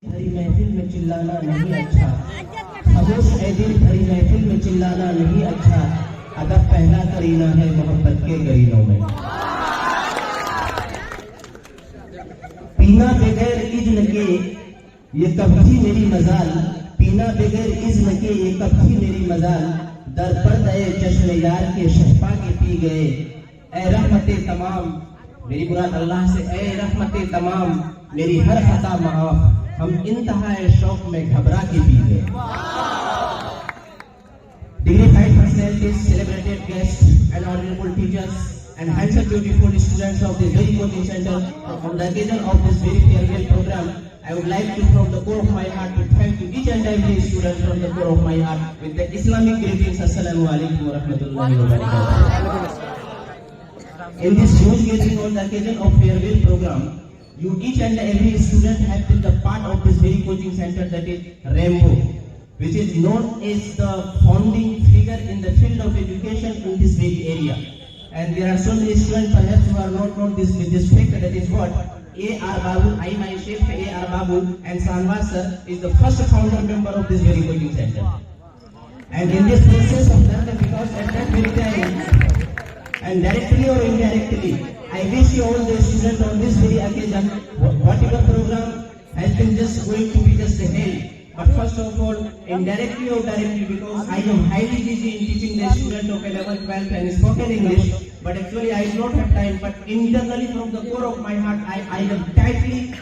भरी महफिल में चिल्लाना नहीं अच्छा, खामोश है दिल भरी महफिल में चिल्लाना नहीं अच्छा, अदब पहला करीना है मोहब्बत के गरीनों में। पीना बगैर इज़्न के ये कब थी मेरी मजाल, पीना बगैर इज़्न के ये कब थी मेरी मजाल, दर पर दए चश्मे यार के शहपा के पी गए। ऐ रहमते तमाम, मेरी मुराद अल्लाह से, ऐ रहमते तमाम मेरी हर खता माफ, हम इंतहाए शौक में घबरा के पी गए। Dignified personalities, celebrated guests and honorable teachers and handsome beautiful students of this very coaching center, on the occasion of this very farewell program, I would like to from the core of my heart to thank to each and every student from the core of my heart with the Islamic greetings. Assalamu alaikum wa rahmatullahi wa barakatuh. In this huge gathering on the occasion of farewell program, you each and every student have been the part of this very coaching center, that is Rainbow, which is known as the founding figure in the field of education in this very area. And there are so many students perhaps who are not known this with this fact, that is what A.R. Babu, I myself A.R. Babu and Sanwas sir is the first founder member of this very coaching center. And in this process of that, because at that very time, and directly or indirectly, I wish you all the students on this very occasion, whatever program has been just going to be just held. But first of all, indirectly or directly, because I am highly busy in teaching the students of 11th, 12th and spoken English, but actually I do not have time, but internally from the core of my heart, I am tightly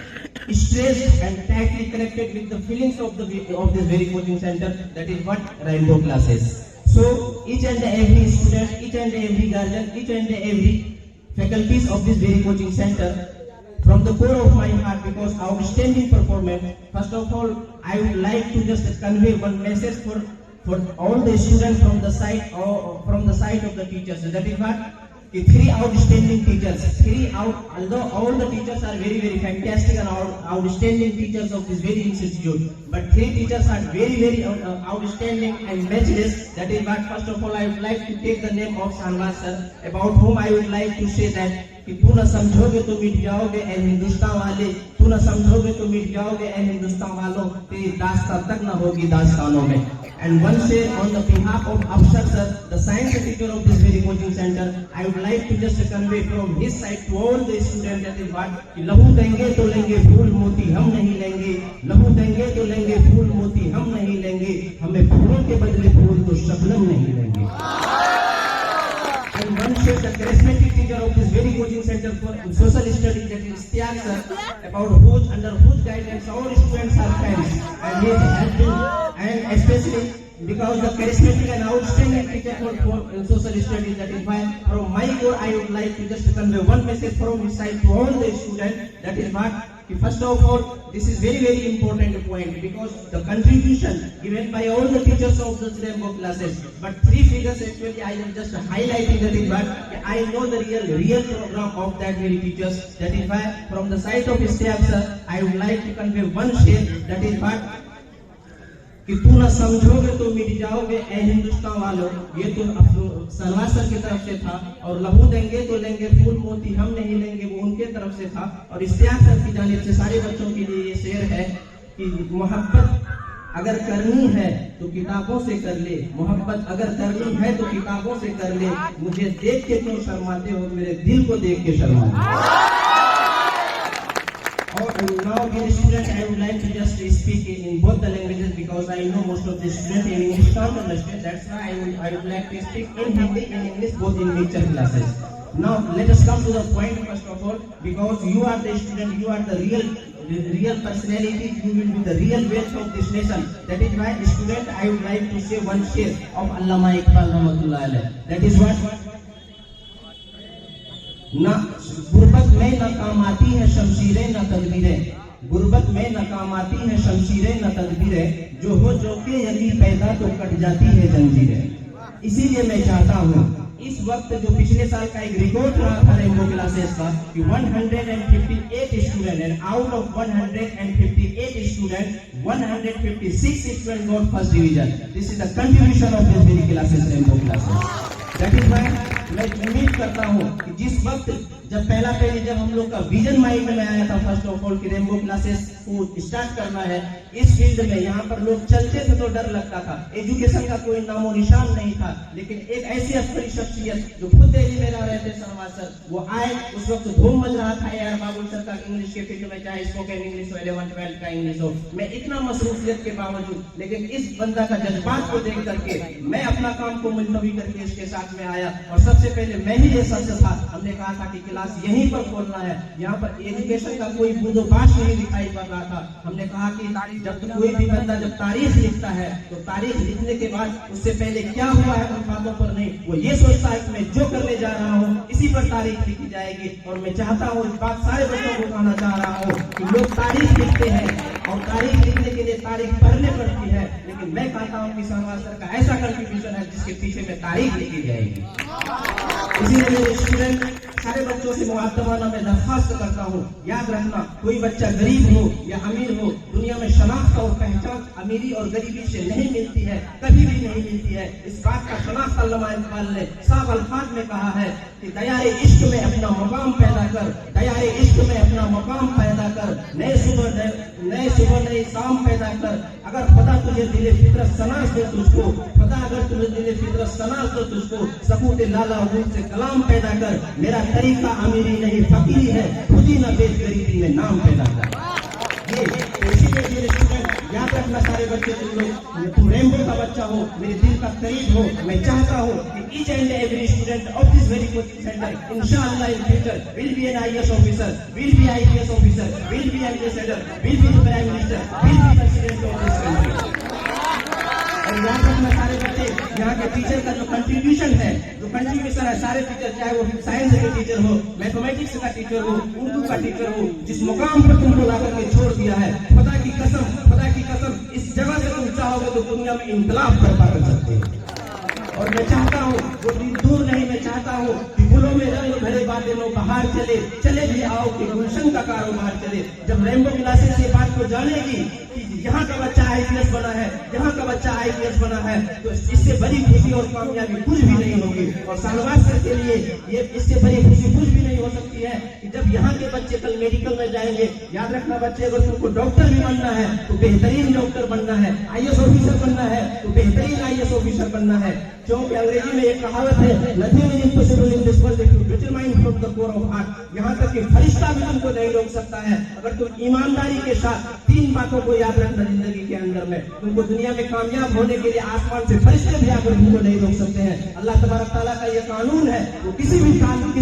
stressed and tightly connected with the feelings of this very coaching center, that is what Rainbow classes. So each and every student, each and every guardian, each and every faculties of this very coaching center, from the core of my heart, because outstanding performance. First of all, I would like to just convey one message for all the students from the side of the teachers. That is what the three outstanding teachers. Although all the teachers are very, very fantastic and outstanding teachers of this very institute, but three teachers are very, very outstanding and matchless. That is what, first of all, I would like to take the name of Sanwas sir, about whom I would like to say that कि तू न समझोगे तो मिट जाओगे ए हिंदुस्तान वाले, तू न समझोगे तो मिट जाओगे ए हिंदुस्तान वालों, तेरी दास्तां तक न होगी दास्तानों में. And once on the behalf of Afsar sir, the science teacher of this very coaching center, I would like to just convey from his side to all the students, that is what कि लहू देंगे तो लेंगे फूल मोती हम नहीं लेंगे, लहू देंगे तो लेंगे फूल मोती हम नहीं लेंगे, हमें फूलों के बदले फूल तो शबनम नहीं लेंगे. And one shows the charismatic teacher of this very coaching center for social studies, that is Istiaq sir, under whose guidance our students are friends, and he has been, and especially because the charismatic and outstanding teacher for social studies, that is why from my core I would like to just convey one message from his side to all the students, that is what, first of all, this is very, very important point, because the contribution given by all the teachers of the Rainbow classes, but three figures actually I am just highlighting, that is what I know the real program of that very teachers. That is why from the side of Istiaq sir, I would like to convey one share, that is what कि तू न समझोगे तो मिट जाओगे ए हिंदुस्तान वालों, ये तो सनवास सर की तरफ से था, और लहू देंगे तो लेंगे फूल मोती हम नहीं लेंगे, वो उनके तरफ से था, और इस्तियाक सर की जानिब से सारे बच्चों के लिए ये शेर है कि मोहब्बत अगर करनी है तो किताबों से कर ले, मोहब्बत अगर करनी है तो किताबों से कर ले, मुझे देख के क्यों शर्माते हो, मेरे दिल को देख के शर्माते. Now, dear students, I would like to just speak in both the languages, because I know most of the students in English can't understand. That's why I would like to speak in Hindi and English, both in mixture classes. Now, let us come to the point first of all, because you are the student, you are the real personality, you will be the real wealth of this nation. That is why, student, I would like to say one share of Allama Iqbal Rahmatullah Alayh. That is what ना गुर्बत में न काम आती है शमशीरें न तदबीरें, गुर्बत में न काम आती है शमशीरें न तदबीरें, जो हो जो के यदि पैदा तो कट जाती है जंजीरें. इसीलिए मैं चाहता हूँ इस वक्त जो पिछले साल का एक रिकॉर्ड रहा था रेनबो क्लासेस का कि 158 student, and out of 158 student 156 student got first division. This is the contribution of this very classes, rainbow classes. That is why मैं उम्मीद करता हूँ कि जिस वक्त जब हम लोग का विजन माइंड में आया था फर्स्ट ऑफ ऑल कि रेनबो क्लासेस को स्टार्ट करना है इस फील्ड में। यहाँ पर लोग चलते थे तो डर लगता था, एजुकेशन का कोई नामो निशान नहीं था, लेकिन एक ऐसी अस्करी शख्सियत जो खुद दिल्ली में रह रहे थे शहबाज सर, वो आए। उस वक्त धूम मच रहा था यार बाबुल सर का इंग्लिश के फील्ड में, चाहे स्पोकन इंग्लिश हो, 11-12 का इंग्लिश हो, मैं इतना मसरूफियत के बावजूद, लेकिन इस बंदा का जज्बात को देख करके मैं अपना काम को मुलतवी करके इसके साथ में आया। और सबसे पहले मैं ही ये सच था, हमने कहा था कि क्लास यहीं पर खोलना है, यहाँ पर एजुकेशन का कोई बूंदोबाश नहीं दिखाई पड़ रहा था। हमने कहा कि जब कोई भी बंदा जब तारीख लिखता है तो तारीख लिखने के बाद उससे पहले क्या हुआ है उन बातों पर नहीं, वो ये सोचता है कि मैं जो करने जा रहा हूँ इसी पर तारीख लिखी जाएगी। और मैं चाहता हूँ इस बात सारे बच्चों को कहना चाह रहा हूँ कि लोग तारीख लिखते हैं और तारीख लिखने के लिए तारीख पढ़ने पड़ती है, लेकिन मैं कहता हूँ कि शहबाज सर का ऐसा कंट्रीब्यूशन है जिसके पीछे में तारीख लिखी जाएगी। इसीलिए मेरे स्टूडेंट सारे बच्चों से मुआतबाना मैं दरख्वास्त करता हूँ, याद रखना कोई बच्चा गरीब हो या अमीर हो, दुनिया में शनाख्त और पहचान अमीरी और गरीबी से नहीं मिलती है, कभी भी नहीं मिलती है। इस बात का शनाख्त अल्लामा इकबाल ने साफ अल्फाज में कहा है कि दयारे इश्क में अपना मकाम पैदा कर, दयारे इश्क में अपना मकाम पैदा कर, नए सुबह नए शाम पैदा कर। अगर खुदा तुझे दिले फितरत सनास दे तुझको, खुदा अगर तुझे दिले फितरत सनास दे तुझको, सकूत लाला हूद से कलाम पैदा कर। मेरा तरीका अमीरी नहीं फकीरी है, खुद ही न बेच गरीबी में नाम पैदा कर। ये इसीलिए मेरे स्टूडेंट याद रखना, सारे बच्चे तुम लोग, तुम रेनबो का बच्चा हो, मेरे दिल का करीब हो। मैं चाहता हूँ कि each and every student of this very coaching centre इंशाअल्लाह in future will be an IAS officer, will be IPS officer, will be ambassador, will be the prime minister, will be president of this country. और याद रखना सारे बच्चे, यहाँ के teacher का जो कंट्रीब्यूशन है, जो कंट्रीब्यूशन है, सारे टीचर, चाहे वो साइंस के टीचर हो, मैथमेटिक्स का टीचर हो, उर्दू का टीचर हो, जिस मुकाम पर तुमको ला करके छोड़ दिया है, खुदा की कसम इस जगह से तुम चाहोगे तो दुनिया में इंकलाब बर्पा कर सकते हो। और मैं चाहता हूँ वो दिन दूर नहीं, मैं चाहता हूँ कि गुलों में रंग भरे बादलों बाहर चले भी आओ कि गुलशन का कारोबार चले। जब रेनबो क्लासेस ये बात को जानेगी कि यहाँ का बच्चा IPS बना है, यहाँ का बच्चा IPS बना है, तो इससे बड़ी खुशी और कामयाबी कुछ भी नहीं होगी। और शहबाज सर के लिए ये इससे बड़ी खुशी कुछ भी नहीं हो सकती है कि जब यहाँ के बच्चे कल मेडिकल में जाएंगे। याद रखना बच्चे, अगर तुमको डॉक्टर भी बनना है तो बेहतरीन डॉक्टर बनना है, IAS ऑफिसर बनना है तो बेहतरीन IAS ऑफिसर बनना है। क्योंकि अंग्रेजी में एक कहावत है, nothing is impossible in this world if you determine from the core of heart. यहाँ तक कि फरिश्ता भी तुमको नहीं रोक सकता है अगर तुम ईमानदारी के साथ 3 बातों को याद रखना जिंदगी के अंदर में। तुमको दुनिया में कामयाब होने के लिए आसमान से फरिश्ते भी आकर तुमको नहीं रोक सकते हैं। अल्लाह तबारक तआला का ये कानून है, वो किसी भी धर्म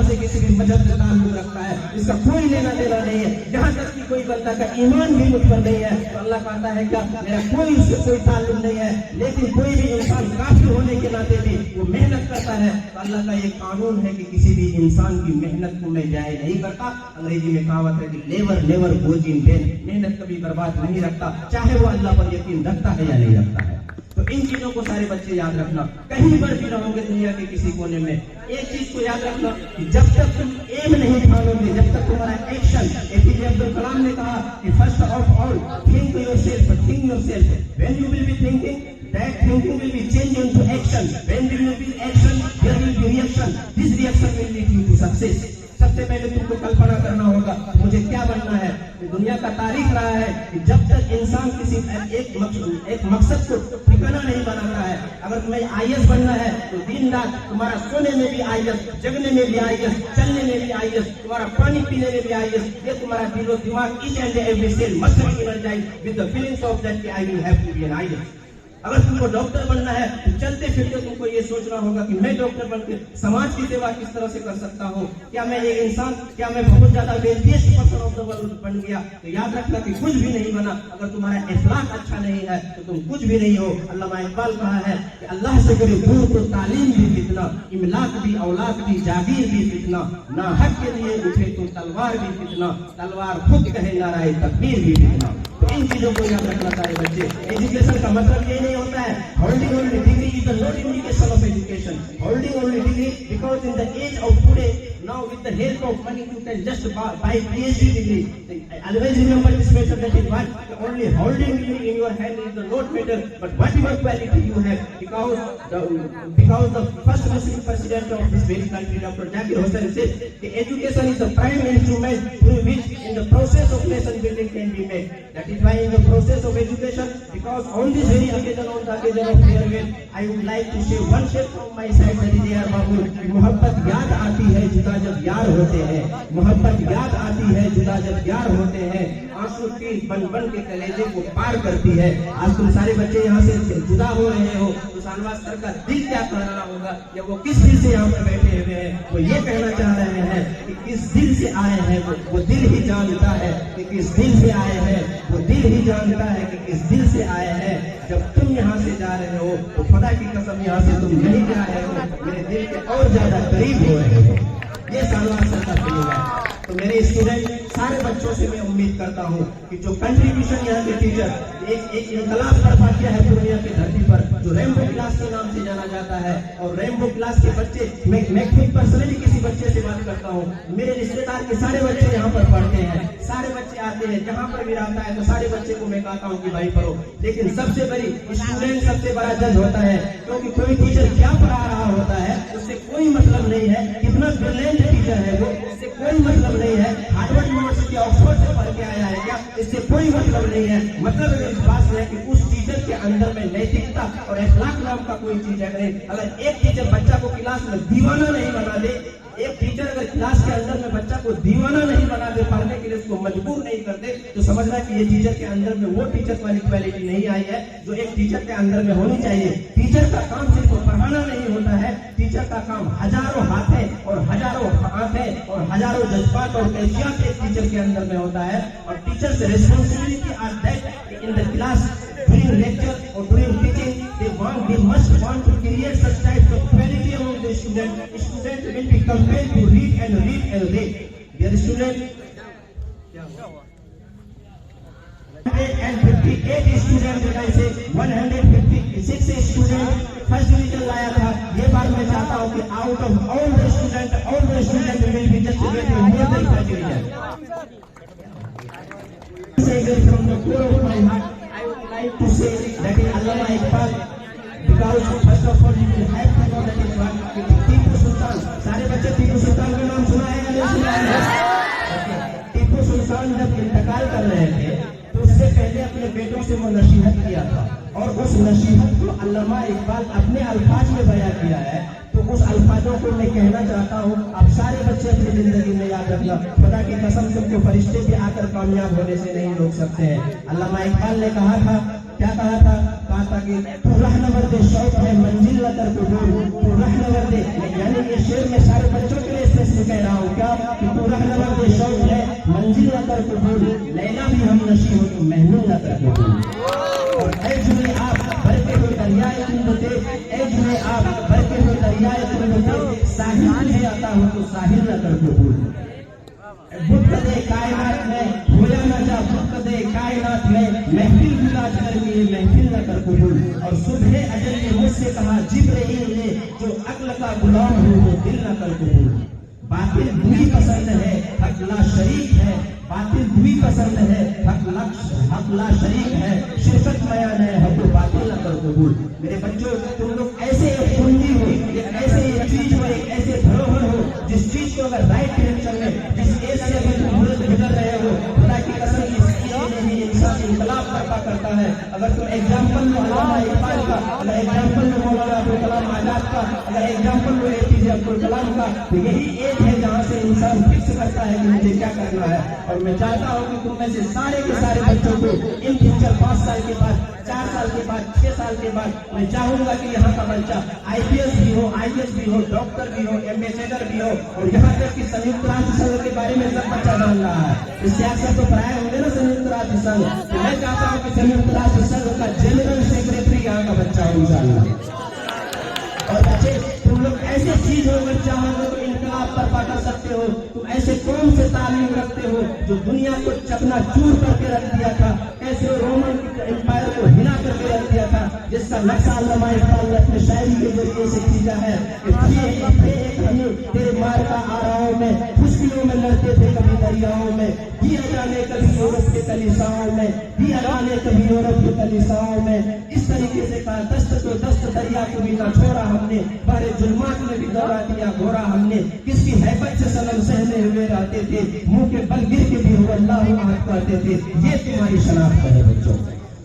से, किसी भी मजहब से ताल्लुक रखता है, इसका कोई लेना देना नहीं है। यहाँ तक कि कोई बंदा का ईमान भी मुझ पर नहीं है तो अल्लाह कहता है क्या मेरा कोई उससे कोई ताल्लुक नहीं है। लेकिन कोई भी इंसान काफिर होने के नाते भी वो मेहनत करता है तो अल्लाह का ये कानून है कि किसी भी इंसान की मेहनत को मैं जाया नहीं करता। अंग्रेजी में कहावत है कि labour never goes in when, मेहनत कभी बर्बाद नहीं रखता, चाहे वो अल्लाह पर यकीन रखता है या नहीं रखता है। तो इन चीजों को सारे बच्चे याद रखना, कहीं पर भी रहोगे दुनिया के किसी कोने में, एक चीज को याद रखना कि जब तक तुम एम नहीं ठानोगे, जब तक तुम्हारा एक्शन, APJ अब्दुल कलाम ने कहा कि first of all think yourself, think yourself, when you will be thinking that thinking will be changed into action, when there will be action there will be reaction, this reaction will lead you to success। सबसे पहले तुमको कल्पना करना होगा मुझे क्या बनना है। दुनिया का तारीख रहा है कि जब तक इंसान किसी एक मकसद को ठिकाना नहीं बनाता है, अगर तुम्हें IAS बनना है तो दिन रात तुम्हारा सोने में भी IAS, जगने में भी IAS, चलने में भी IAS, तुम्हारा पानी पीने में भी IAS, ये तुम्हारा दिलो दिमाग each and every cell must be energized with the feelings of that I will have to be an IAS। अगर तुमको डॉक्टर बनना है तो चलते फिरते तुमको ये सोचना होगा कि मैं डॉक्टर बनकर समाज की सेवा किस तरह से कर सकता हूँ, क्या मैं एक इंसान, क्या मैं बहुत ज्यादा wealthiest person of the world बन गया। तो याद रखना कि कुछ भी नहीं बना, अगर तुम्हारा इखलाक अच्छा नहीं है तो तुम कुछ भी नहीं हो। अल्लामा इकबाल कहा है कि अल्लाह से करे दूर तो तालीम भी फितना, इमलाक भी, औलाद भी, जागीर भी फितना, ना हक के लिए उठे तो तलवार भी फितना, तलवार खुद कहे नाराए तकबीर भी फितना। तो इन चीजों को याद रखना चाहिए बच्चे। एजुकेशन का मतलब ये नहीं होता है holding only degree is the not indication of education. Holding only degree because in the age of today now with the help of money you can just buy PhD degree। always remember this matter, that is what only holding in your hand is the not matter, but whatever quality you have, because the first Muslim president of this very country, Dr. Zakir Hussain, said the education is the prime instrument through which in the process of nation building can be made. That is why in the process of education, because on this very occasion, on the occasion of farewell, I would like to say one step from my side, that is dear Babu, मोहब्बत याद आती है जुदा जब यार होते हैं, मोहब्बत याद आती है जुदा जब यार होते हैं, आंसू तीर बन बन के कलेजे को पार करती है। आज तुम सारे बच्चे यहाँ से जुदा हो रहे हो, तो शाहनवाज सर का दिल क्या कह रहा होगा, या वो किस दिल से यहाँ पर बैठे हुए हैं, वो ये कहना चाह रहे हैं कि किस दिल से आए हैं, वो दिल ही जानता है कि किस दिल से आए हैं, वो दिल ही जानता है कि किस दिल से आए हैं। जब तुम यहाँ से जा रहे हो तो खुदा की कसम यहाँ से तुम नहीं जा रहे हो, मेरे दिल के और ज्यादा करीब हो रहे हो। ये शाहनवाज सर का फीलिंग है। तो मेरे स्टूडेंट सारे बच्चों से मैं उम्मीद करता हूँ कि जो कंट्रीब्यूशन यहाँ के टीचर एक इंकलाब बर्पा किया है पूर्णिया की धरती पर, जो रेनबो क्लास के नाम से जाना जाता है, और रेनबो क्लास के बच्चे, मैं खुद पर्सनली किसी बच्चे से बात करता हूँ, मेरे रिश्तेदार के सारे बच्चे यहाँ पर पढ़ते हैं, सारे बच्चे आते हैं, जहाँ पर भी रहता है तो सारे बच्चे को मैं कहता हूँ कि भाई पढ़ो। लेकिन सबसे बड़ी स्टूडेंट सबसे बड़ा जज होता है, क्योंकि कोई टीचर क्या पढ़ा रहा होता है उससे कोई मतलब नहीं है, कितना ब्रिलियंट टीचर है वो, इससे कोई मतलब नहीं है, हार्वर्ड यूनिवर्सिटी ऑक्सफोर्ड से पढ़ के आया है क्या, इससे कोई मतलब नहीं है। मतलब इस बात से है कि उस टीचर के अंदर में नैतिकता और अखलाक नाम का कोई चीज है नहीं। अगर एक टीचर बच्चा को क्लास में दीवाना नहीं बना दे, एक टीचर अगर क्लास के अंदर में बच्चा को दीवाना नहीं बना दे, पढ़ने के लिए उसको मजबूर नहीं कर दे, तो समझना कि ये टीचर के अंदर में वो टीचर वाली क्वालिटी नहीं आई है जो एक टीचर के अंदर में होनी चाहिए। टीचर का काम सिर्फ पढ़ाना नहीं होता है, टीचर का काम हजारों हाथ है और हजारों आंखें और हजारों जज्बात और कैफियत एक टीचर के अंदर में होता है। और टीचर से responsibility are that in the class during lecture or during teaching, they must want to create such types of quality among the student. Student will be compelled to read and read and read. Dear student, 158 students, I say 156 students first division लाया था। ये बार मैं चाहता हूँ कि out of all the student will be just getting more than first division. From the core of my heart, I would like to say that in Allama Iqbal, because first of all you will have to know that is what Tipu Sultan, सारे बच्चे टीपू सुल्तान का नाम सुना है या नहीं सुना है? टीपू सुल्तान जब इंतकाल कर रहे थे तो उससे पहले अपने बेटों से वो नसीहत किया था, और उस नसीहत को अल्लामा इकबाल अपने अल्फाज में बयां किया है। तो उस अल्फाजों को मैं कहना चाहता हूँ, आप सारे बच्चे अपनी जिंदगी में याद रखना, खुदा की कसम तुमको फरिश्ते भी आकर कामयाब होने से नहीं रोक सकते हैं। अल्लामा इकबाल ने कहा था, क्या कहा था? कहा था कि तू रहनवर्द शौक है मंजिल न कर कबूल, तू रहनवर्द, यानी ये शेर में सारे बच्चों के लिए स्पेशल कह रहा हूँ क्या कि तू रहनवर्द शौक है मंजिल न कर कबूल, लैला भी हम नशी हो तो महमूद न कर कबूल। और ऐ जुए आप बरके हुए दरियाए तुम बते, ऐ जुए आप बरके हुए दरियाए तुम बते, साहिल तुझे आता हो तो साहिल न कर कबूल। बुद्ध कायनात में होया न जा, बुद्ध कायनात में महफिल गुलाज करके महफिल न कर कबूल। और सुबह अजल ने मुझसे कहा जिब्राइल ने, जो अक्ल का गुलाम हो वो दिल न कर कबूल। बातिल बुरी पसंद है हक ला शरीक है, बातिल बुरी पसंद है हक ला शरीक है, शिरकत बयान है हक बातिल न कर कबूल। मेरे बच्चों, तुम लोग ऐसे एक कुंडी हो, ऐसे एक चीज हो, एक ऐसे धरोहर हो, जिस चीज को अगर राइट डायरेक्शन में, जिस एज से अभी तुम गुजर रहे हो, खुदा की कसम इस एज में ही इंसान इंकलाब बर्पा करता है। अगर तुम एग्जाम्पल लो अल्लामा इकबाल का, अगर एग्जाम्पल लो मौलाना अबुल कलाम आजाद का, अगर एग्जाम्पल लो एपीजे अब्दुल कलाम का, तो यही एज है जहाँ से इंसान फिक्स करता है कि मुझे क्या करना है। और मैं चाहता हूँ कि तुम में से सारे के सारे बच्चों को इन फ्यूचर 5 साल के बाद, 4 साल के बाद, 6 साल के बाद, मैं चाहूंगा कि यहाँ का बच्चा IPS भी हो, IAS भी हो, डॉक्टर भी हो, एम्बेसडर भी हो, और यहाँ तक कि संयुक्त राष्ट्र संघ के बारे में सब बच्चा जान रहा है। इससे अक्सर तो पढ़ाए होंगे ना संयुक्त राष्ट्र संघ, तो मैं चाहता हूँ कि संयुक्त राष्ट्र संघ का जनरल सेक्रेटरी यहाँ का बच्चा हो इंशाअल्लाह। और बच्चे, तुम लोग ऐसे चीज हो, अगर चाहोगे तो इनकलाब बर्पा कर सकते हो। तुम ऐसे कौन से तालीम रखते हो जो दुनिया को चकनाचूर करके रख दिया था, ऐसे रोमन एम्पायर को हिला करके रख दिया था, जिसका नक्शा अल्लामा इकबाल ने अपने शायरी के जरिए से खींचा है कि तेरे मार का आराओं में, खुशियों में लड़ते थे कभी दरियाओं में, किया जाने का कभी यूरोप के कलीसियाओं में, दिया मैंने कभी यूरोप के कलीसियाओं में। इस तरीके से कहा दस्त तो दस्त दरिया को भी ना छोड़ा हमने, बारे जुल्मात में भी दौड़ा दिया घोड़ा हमने। किसकी हैबत से सनम सहने हुए रहते थे, मुंह के बल गिर के भी हुआ अल्लाह अहद कहते थे। ये तुम्हारी शनाख्त है बच्चों।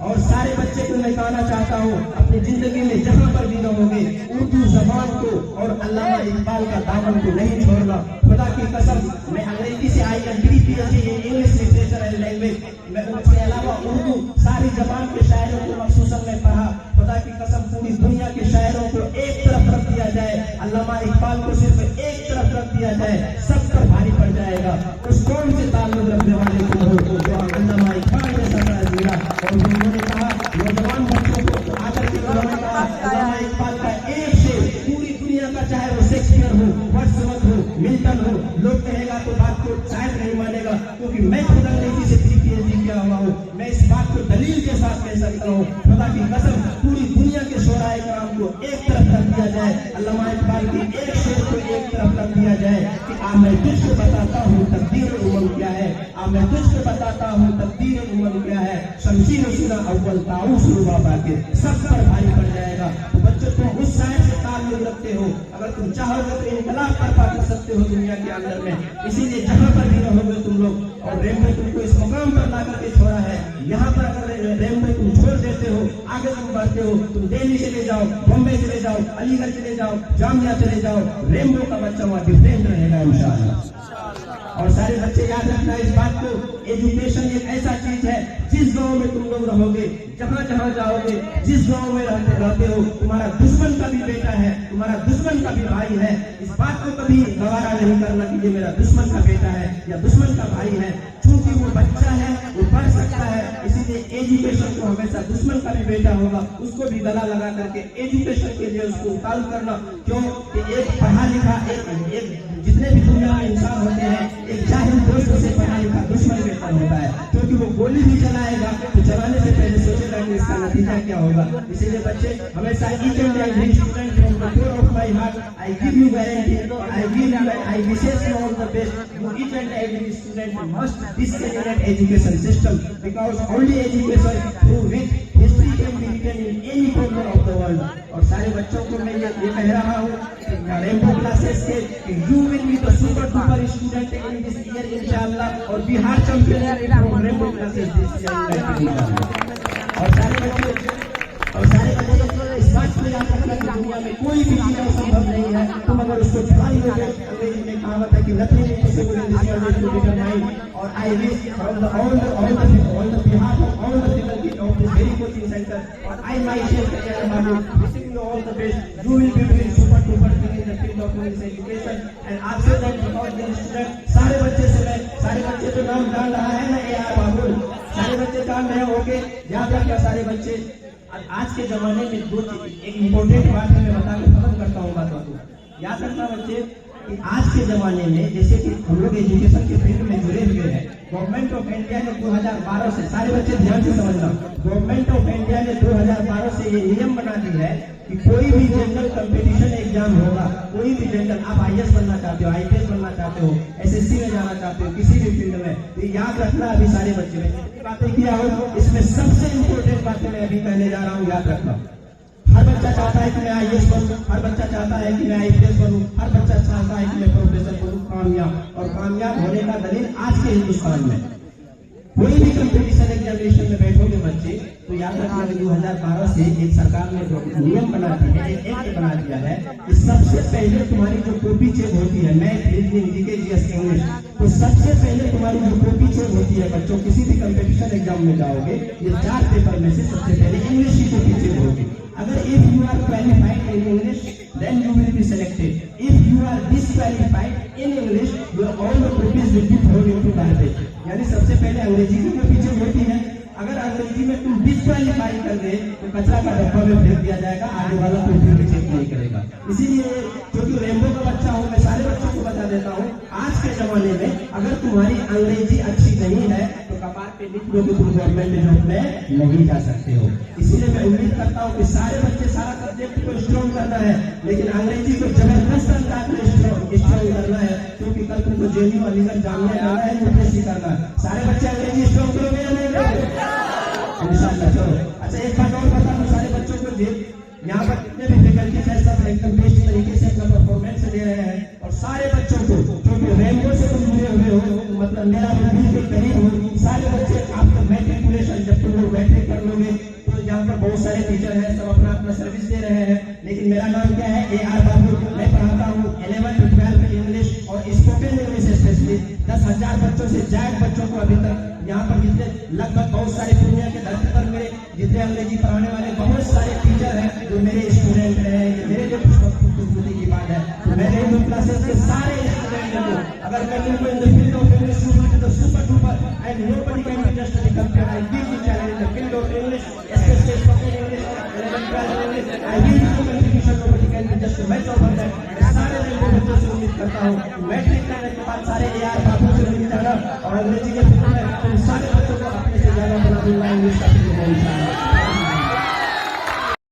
और सारे बच्चे को मैं कहना चाहता हूँ, अपनी जिंदगी में जहाँ पर भी रहोगे उर्दू जबान को और अल्लामा इकबाल का दामन को नहीं छोड़ना। खुदा की कसम, मैं अंग्रेजी से I am PhD in English literature and language. मैं उसके अलावा उर्दू सारी जबान के शायरों को मखसूसन में पढ़ा। खुदा की कसम, पूरी दुनिया के शायरों को एक तरफ रख दिया जाए, अल्लामा इकबाल को सिर्फ एक तरफ रख दिया जाए, सब पर भारी पड़ जाएगा। उस कौन से ताल्लुक रखने वाले को हो जो अल्लामा इकबाल जैसा दिया। और उन्होंने कहा नौजवान बच्चों को आकर के उन्होंने कहा अल्लामा इकबाल का एक शेर पूरी दुनिया का, चाहे वो शेक्सपियर हो, वर्ड्सवर्थ हो, मिल्टन हो, लोग कहेगा तो बात को शायद नहीं मानेगा, क्योंकि मैं खुद अंग्रेजी से PhD किया हुआ हूँ। मैं इस बात को दलील के साथ कह सकता हूँ, खुदा की कसम, पूरी दुनिया के शोराए कराम को एक तरफ रख दिया जाए, अल्लामा इकबाल की एक शेर को एक तरफ रख दिया जाए कि आ मैं तुझको बताता हूँ तकदीर उमम क्या है, आ मैं तुझको बताता हूँ तकदीर उमम क्या है, शमशीर सुना अव्वल ताऊस रुबा बाके, सब पर भारी पड़ जाएगा। तो बच्चों, तुम उस शायर से ताल्लुक रखते हो, अगर तुम चाहोगे तो इनकलाब बर्पा कर सकते हो दुनिया के अंदर में। इसीलिए जहाँ पर भी रहोगे तुम लोग, और रेमबो तुमको इस मुकाम पर ला करके छोड़ा है, यहाँ पर अगर रेमबो तुम छोड़ देते हो, आगे तुम बढ़ते हो, तुम दिल्ली चले जाओ, बॉम्बे चले जाओ, अलीगढ़ चले जाओ, जामिया चले जाओ, रेमबो का बच्चा वहाँ डिफरेंट रहेगा इंशाअल्लाह। और सारे बच्चे याद रखना इस बात को, एजुकेशन एक ऐसा चीज है, जिस गांव में तुम लोग रहोगे, जहाँ जहाँ जाओगे, जिस गांव में रहते हो, तुम्हारा दुश्मन का भी बेटा है, तुम्हारा दुश्मन का भी भाई है। इस बात को कभी गवारा नहीं करना कि ये मेरा दुश्मन का बेटा है या दुश्मन का भाई है, क्योंकि वो बच्चा है, वो पढ़ सकता है। इसीलिए एजुकेशन को हमेशा दुश्मन का भी बेटा होगा, उसको भी गला लगा करके एजुकेशन के लिए उसको उतारू करना। क्यों कि एक पढ़ा लिखा, एक जितने भी दुनिया में इंसान होते हैं, एक जाहिल दोस्त से पढ़ा लिखा दुश्मन बेहतर होता है, क्योंकि वो गोली भी चलाएगा तो चलाने से पहले सोचेगा कि इसका नतीजा क्या होगा। इसीलिए बच्चे हमेशा each and every student from the core of my heart I give you guarantee, I wish you all the best. Each and every student must disseminate education system, because only education through which history can be written in any corner of the world. और सारे बच्चों को मैं ये कह रहा हूँ Rambo classes के कि you will be the super duper student in this year इंशाअल्लाह, और Bihar champion from Rambo classes this year. और सारे बच्चे इस बात को याद रखना कि दुनिया में कोई भी चीज असंभव नहीं है। तुम अगर उसको ट्राई करोगे, अंग्रेजी में कहावत है कि nothing is possible in this world to determine। और I wish from the all the behalf of all the people of this very coaching center, और I myself wishing you all the best. You will be doing super duper thing in the field of English education, and after that because the student सारे बच्चे तो नाम जान रहा है ना AR बाबुल, सारे बच्चे जान रहे होंगे। याद रखना सारे बच्चे, आज के जमाने में दो चीज, एक इम्पोर्टेंट बात है, मैं बताकर खत्म करता हूँ बातों को। याद रखना बच्चे कि आज के जमाने में जैसे कि हम लोग एजुकेशन के फील्ड में जुड़े हुए हैं, गवर्नमेंट ऑफ इंडिया ने 2012 से, सारे बच्चे ध्यान से समझना, गवर्नमेंट ऑफ इंडिया ने 2012 से ये नियम बना दी है कि कोई भी जनरल कंपटीशन एग्जाम होगा, कोई भी जनरल, आप IAS बनना चाहते हो, IPS बनना चाहते हो, SSC में जाना चाहते हो, किसी भी फील्ड में, तो याद रखना अभी सारे बच्चे में बातें किया हो, इसमें सबसे इम्पोर्टेंट बातें मैं अभी कहने जा रहा हूँ, याद रखना। हर बच्चा चाहता है कि मैं IAS बनूं, हर बच्चा चाहता है कि मैं IPS बनूं, हर बच्चा चाहता है कि मैं प्रोफेसर बनूं, कामयाब। और कामयाब होने का दलील आज के हिंदुस्तान में, कोई भी कंपटीशन एग्जामिनेशन में बैठोगे बच्चे, तो याद रखना कि 2012 से एक सरकार ने जो नियम बना दिया है, एक एक्ट बना दिया है कि सबसे पहले तुम्हारी जो कॉपी चेक होती है, math, reasoning, GK, GS, English, तो सबसे पहले तुम्हारी जो कॉपी चेक होती है बच्चों, किसी भी कंपटीशन एग्जाम में जाओगे, ये 4 पेपर में से सबसे पहले इंग्लिश की कॉपी चेक होगी। अगर if you are qualified in English then you will be selected. If you are disqualified in English, your all the copies will be thrown into garbage. यानी सबसे पहले अंग्रेजी की कॉपी चेक होती है, अगर अंग्रेजी में तुम डिस्क्वालीफाई कर दे तो कचरा का डब्बा में फेंक दिया जाएगा, आगे वाला कोई फिर भी चेक नहीं करेगा। इसीलिए क्योंकि रेमबो का बच्चा हूँ, मैं सारे बच्चों को बता देता हूँ, आज के जमाने में अगर तुम्हारी अंग्रेजी अच्छी नहीं है तो कपार पे लिख लो कि तुम गवर्नमेंट जॉब में नहीं जा सकते हो। इसीलिए मैं उम्मीद करता हूँ कि सारे बच्चे सारा सब्जेक्ट को स्ट्रॉन्ग करना है, लेकिन अंग्रेजी को जबरदस्त अंदाज में स्ट्रॉन्ग करना है, क्योंकि कल तुमको जेएनयू अलीगढ़ जाने जाना है, यूपीएससी करना है। सारे बच्चे अंग्रेजी स्ट्रॉन्ग करोगे या नहीं करोगे? इंशाल्लाह। चलो अच्छा, एक बात और बता दूं सारे बच्चों को, यहाँ पर जितने भी फैकल्टीज है सब एकदम बेस्ट तरीके से अपना परफॉर्मेंस दे रहे हैं, और सारे बच्चों को क्योंकि रैंको से तुम जुड़े हुए हो, मतलब मेरा बिल्कुल करीब हो, सारे बच्चे आपका मैट्रिकुलेशन जब तुम लोग मैट्रिक कर लोगे तो यहाँ पर बहुत सारे टीचर हैं, सब अपना अपना सर्विस दे रहे हैं, लेकिन मेरा नाम क्या है, AR बाबू। मैं पढ़ाता हूँ 11 to 12 इंग्लिश और स्पोकन इंग्लिश स्पेशली 10,000 बच्चों से ज्यादा बच्चों को अभी तक यहाँ पर जितने लगभग बहुत सारे दुनिया के धरती पर मेरे जितने अंग्रेजी पढ़ाने वाले बहुत सारे टीचर हैं जो मेरे स्टूडेंट हैं, मेरे जो खुशबूती की बात है, तो मैंने इन क्लासेस के सारे स्टूडेंट को अगर मैं तुमको in the field of English the super duper and nobody can be just the compare, I give you challenge in the field of English specially spoken English 11 12 English, I give you contribution, nobody can be just match over that. मैं सारे बच्चों से उम्मीद करता हूँ matric करने के बाद सारे AR बाबू से मिल जाना और अंग्रेजी